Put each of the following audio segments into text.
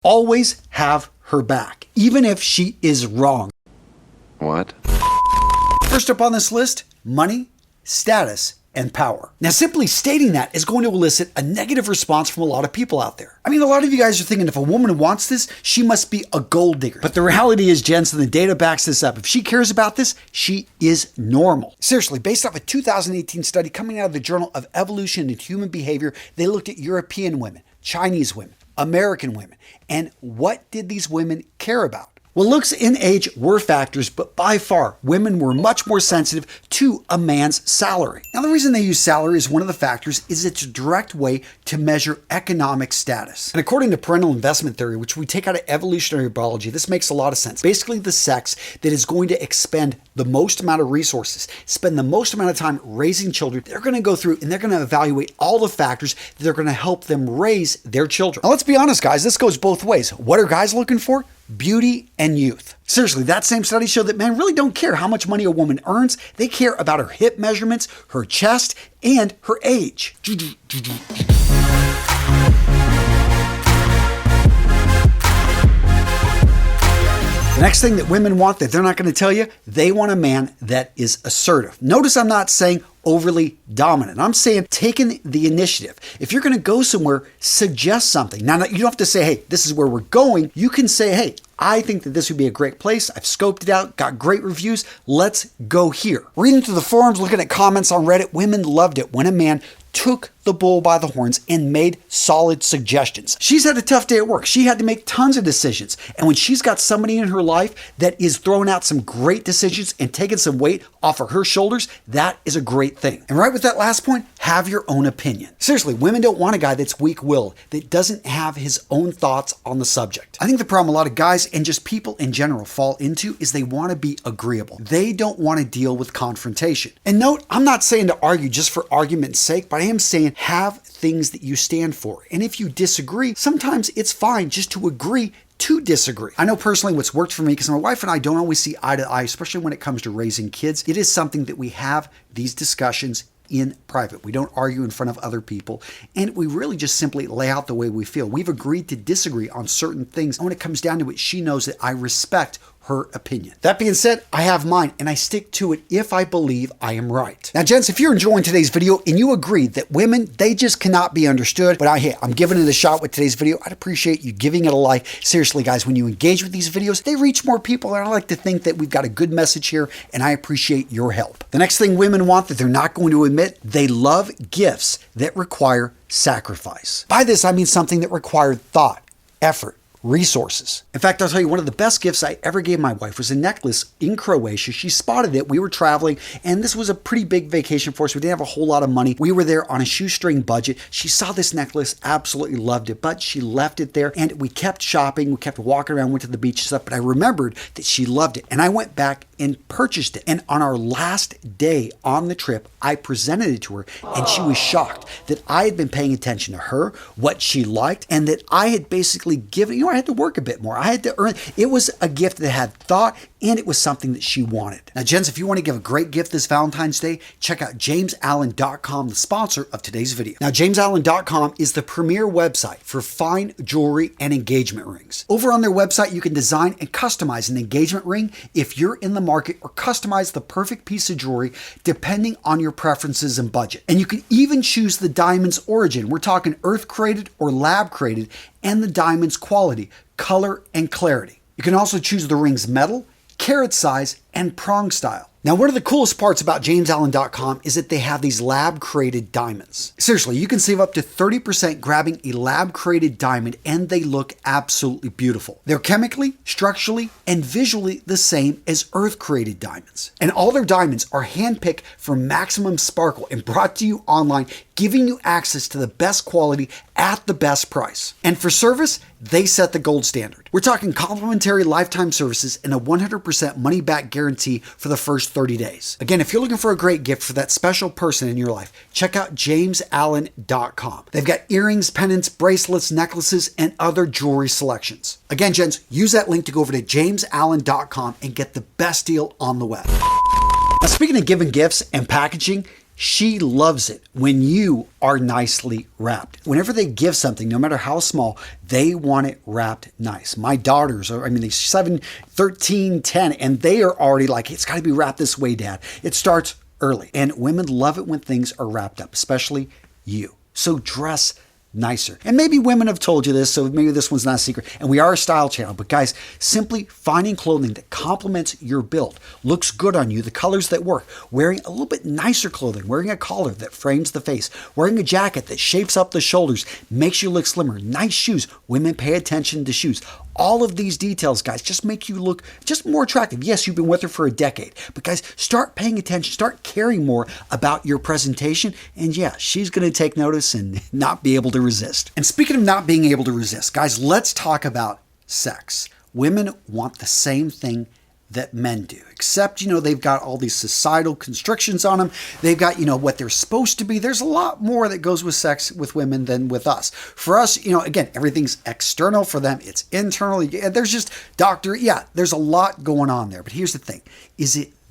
Always have her back, even if she is wrong. What? First up on this list, money, status, and power. Now, simply stating that is going to elicit a negative response from a lot of people out there. I mean, a lot of you guys are thinking if a woman wants this, she must be a gold digger. But the reality is, gents, and the data backs this up, if she cares about this, she is normal. Seriously, based off a 2018 study coming out of the Journal of Evolution and Human Behavior, they looked at European women, Chinese women, American women, and what did these women care about? Well, looks and age were factors, but by far, women were much more sensitive to a man's salary. Now, the reason they use salary as one of the factors is it's a direct way to measure economic status. And according to parental investment theory, which we take out of evolutionary biology, this makes a lot of sense. Basically, the sex that is going to expend the most amount of resources, spend the most amount of time raising children, they're going to go through and they're going to evaluate all the factors that are going to help them raise their children. Now, let's be honest, guys, this goes both ways. What are guys looking for? Beauty and youth. Seriously, that same study showed that men really don't care how much money a woman earns. They care about her hip measurements, her chest, and her age. The next thing that women want that they're not going to tell you, they want a man that is assertive. Notice I'm not saying overly dominant. I'm saying taking the initiative. If you're going to go somewhere, suggest something. Now, you don't have to say, hey, this is where we're going. You can say, hey, I think that this would be a great place. I've scoped it out, got great reviews. Let's go here. Reading through the forums, looking at comments on Reddit, women loved it when a man took the bull by the horns and made solid suggestions. She's had a tough day at work. She had to make tons of decisions. And when she's got somebody in her life that is throwing out some great decisions and taking some weight off of her shoulders, that is a great thing. And right with that last point, have your own opinion. Seriously, women don't want a guy that's weak-willed, that doesn't have his own thoughts on the subject. I think the problem a lot of guys and just people in general fall into is they want to be agreeable. They don't want to deal with confrontation. And note, I'm not saying to argue just for argument's sake, but I am saying have things that you stand for. And if you disagree, sometimes it's fine just to agree to disagree. I know personally what's worked for me, because my wife and I don't always see eye to eye, especially when it comes to raising kids. It is something that we have these discussions in private. We don't argue in front of other people, and we really just simply lay out the way we feel. We've agreed to disagree on certain things, and when it comes down to it, she knows that I respect her opinion. That being said, I have mine, and I stick to it if I believe I am right. Now, gents, if you're enjoying today's video and you agree that women, they just cannot be understood, but I'm giving it a shot with today's video, I'd appreciate you giving it a like. Seriously, guys, when you engage with these videos, they reach more people, and I like to think that we've got a good message here, and I appreciate your help. The next thing women want that they're not going to admit, they love gifts that require sacrifice. By this, I mean something that required thought, effort, resources. In fact, I'll tell you, one of the best gifts I ever gave my wife was a necklace in Croatia. She spotted it. We were traveling, and this was a pretty big vacation for us. We didn't have a whole lot of money. We were there on a shoestring budget. She saw this necklace, absolutely loved it, but she left it there, and we kept shopping. We kept walking around, went to the beach and stuff, but I remembered that she loved it, and I went back and purchased it. And on our last day on the trip, I presented it to her, and she was shocked that I had been paying attention to her, what she liked, and that I had basically given, I had to work a bit more. I had to earn. It was a gift that had thought, and it was something that she wanted. Now, gents, if you want to give a great gift this Valentine's Day, check out JamesAllen.com, the sponsor of today's video. Now, JamesAllen.com is the premier website for fine jewelry and engagement rings. Over on their website, you can design and customize an engagement ring if you're in the market, or customize the perfect piece of jewelry depending on your preferences and budget. And you can even choose the diamond's origin. We're talking earth created or lab created, and the diamond's quality, color, and clarity. You can also choose the ring's metal, carat size, and prong style. Now, one of the coolest parts about JamesAllen.com is that they have these lab-created diamonds. Seriously, you can save up to 30% grabbing a lab-created diamond, and they look absolutely beautiful. They're chemically, structurally, and visually the same as Earth-created diamonds. And all their diamonds are handpicked for maximum sparkle and brought to you online, giving you access to the best quality at the best price. And for service, they set the gold standard. We're talking complimentary lifetime services and a 100% money-back guarantee for the first 30 days. Again, if you're looking for a great gift for that special person in your life, check out JamesAllen.com. They've got earrings, pendants, bracelets, necklaces, and other jewelry selections. Again, gents, use that link to go over to JamesAllen.com and get the best deal on the web. Now, speaking of giving gifts and packaging, She loves it when you are nicely wrapped. Whenever they give something, no matter how small, they want it wrapped nice. My daughters are, they're 7, 13, 10, and they are already like, it's got to be wrapped this way, Dad. It starts early. And women love it when things are wrapped up, especially you. So dress nicer. And maybe women have told you this, so maybe this one's not a secret. And we are a style channel, but guys, simply finding clothing that complements your build, looks good on you, the colors that work, wearing a little bit nicer clothing, wearing a collar that frames the face, wearing a jacket that shapes up the shoulders, makes you look slimmer, nice shoes. Women pay attention to shoes. All of these details, guys, just make you look just more attractive. Yes, you've been with her for a decade, but guys, start paying attention, start caring more about your presentation, and yeah, she's going to take notice and not be able to resist. And speaking of not being able to resist, guys, let's talk about sex. Women want the same thing that men do, except, they've got all these societal constrictions on them. They've got, what they're supposed to be. There's a lot more that goes with sex with women than with us. For us, again, everything's external. For them, it's internal. There's just there's a lot going on there. But here's the thing,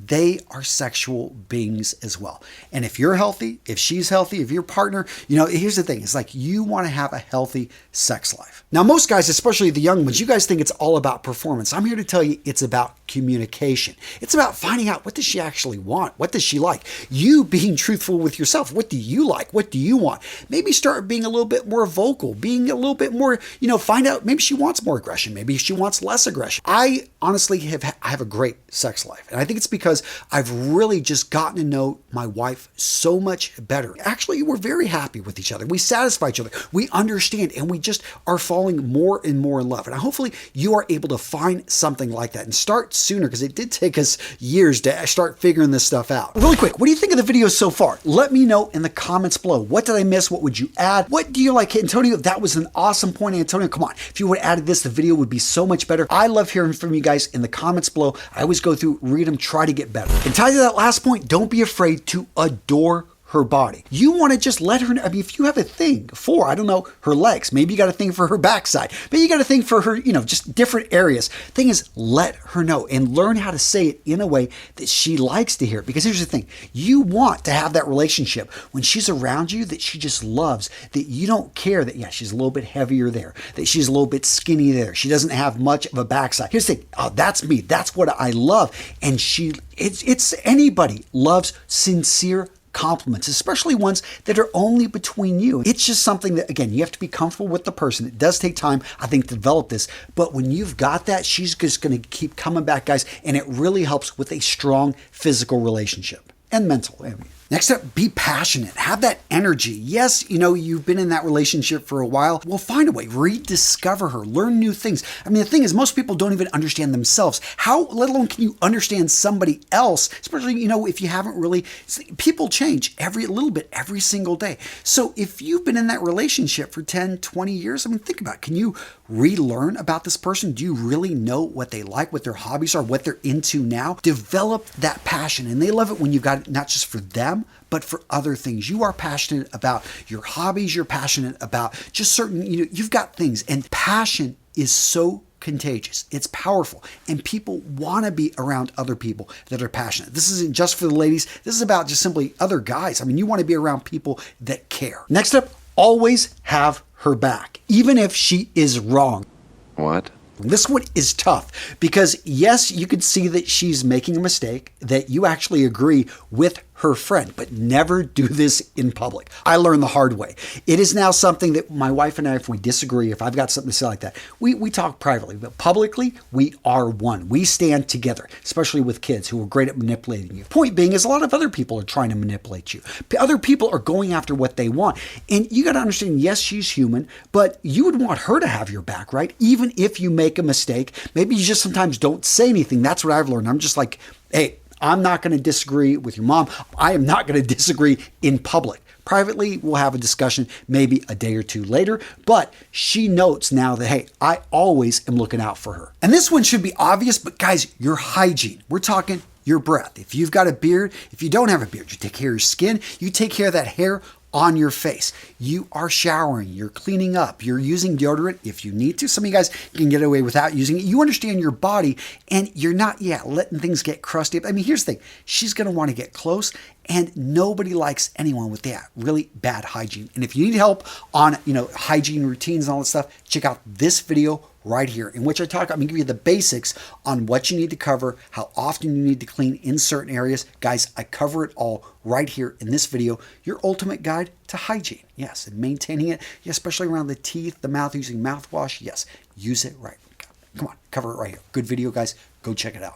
they are sexual beings as well. And if you're healthy, if she's healthy, if your partner, here's the thing. It's like you want to have a healthy sex life. Now, most guys, especially the young ones, you guys think it's all about performance. I'm here to tell you it's about communication. It's about finding out, what does she actually want? What does she like? You being truthful with yourself. What do you like? What do you want? Maybe start being a little bit more vocal, being a little bit more, find out maybe she wants more aggression. Maybe she wants less aggression. I honestly have a great sex life. And I think it's because I've really just gotten to know my wife so much better. Actually, we're very happy with each other. We satisfy each other. We understand, and we just are falling more and more in love. And hopefully you are able to find something like that and start sooner, because it did take us years to start figuring this stuff out. Really quick, what do you think of the video so far? Let me know in the comments below. What did I miss? What would you add? What do you like? Antonio, that was an awesome point. Antonio, come on. If you would have added this, the video would be so much better. I love hearing from you guys in the comments below. I always go through, read them, try to get better. And tied to that last point, don't be afraid to adore her body. You want to just let her know. If you have a thing for, her legs, maybe you got a thing for her backside, but you got a thing for her, just different areas. Thing is, let her know and learn how to say it in a way that she likes to hear. Because here's the thing, you want to have that relationship when she's around you that she just loves, that you don't care that, she's a little bit heavier there, that she's a little bit skinny there, she doesn't have much of a backside. Here's the thing, that's me, that's what I love. And it's anybody loves sincere compliments, especially ones that are only between you. It's just something that, again, you have to be comfortable with the person. It does take time, I think, to develop this, but when you've got that, she's just going to keep coming back, guys, and it really helps with a strong physical relationship and mental. Next up, be passionate. Have that energy. Yes, you've been in that relationship for a while. Well, find a way. Rediscover her. Learn new things. The thing is, most people don't even understand themselves. How, let alone can you understand somebody else, especially, if you haven't really, people change a little bit every single day. So if you've been in that relationship for 10, 20 years, think about it. Can you relearn about this person? Do you really know what they like, what their hobbies are, what they're into now? Develop that passion. And they love it when you've got it not just for them, but for other things. You are passionate about your hobbies. You're passionate about just certain, you've got things. And passion is so contagious. It's powerful. And people want to be around other people that are passionate. This isn't just for the ladies. This is about just simply other guys. You want to be around people that care. Next up, always have her back, even if she is wrong. What? This one is tough because, yes, you could see that she's making a mistake, that you actually agree with her friend, but never do this in public. I learned the hard way. It is now something that my wife and I, if we disagree, if I've got something to say like that, we talk privately, but publicly, we are one. We stand together, especially with kids who are great at manipulating you. Point being is a lot of other people are trying to manipulate you. Other people are going after what they want. And you got to understand, yes, she's human, but you would want her to have your back, right? Even if you make a mistake, maybe you just sometimes don't say anything. That's what I've learned. I'm just like, hey, I'm not going to disagree with your mom. I am not going to disagree in public. Privately, we'll have a discussion maybe a day or two later, but she notes now that, hey, I always am looking out for her. And this one should be obvious, but guys, your hygiene. We're talking your breath. If you've got a beard, if you don't have a beard, you take care of your skin, you take care of that hair on your face. You are showering, you're cleaning up, you're using deodorant if you need to. Some of you guys can get away without using it. You understand your body and you're not letting things get crusty. I mean, here's the thing. She's going to want to get close, and nobody likes anyone with that really bad hygiene. And if you need help on, hygiene routines and all that stuff, check out this video right here, in which I'm going to give you the basics on what you need to cover, how often you need to clean in certain areas. Guys, I cover it all right here in this video, your ultimate guide to hygiene. Yes, and maintaining it, especially around the teeth, the mouth, using mouthwash. Yes, use it right. Come on, cover it right here. Good video, guys. Go check it out.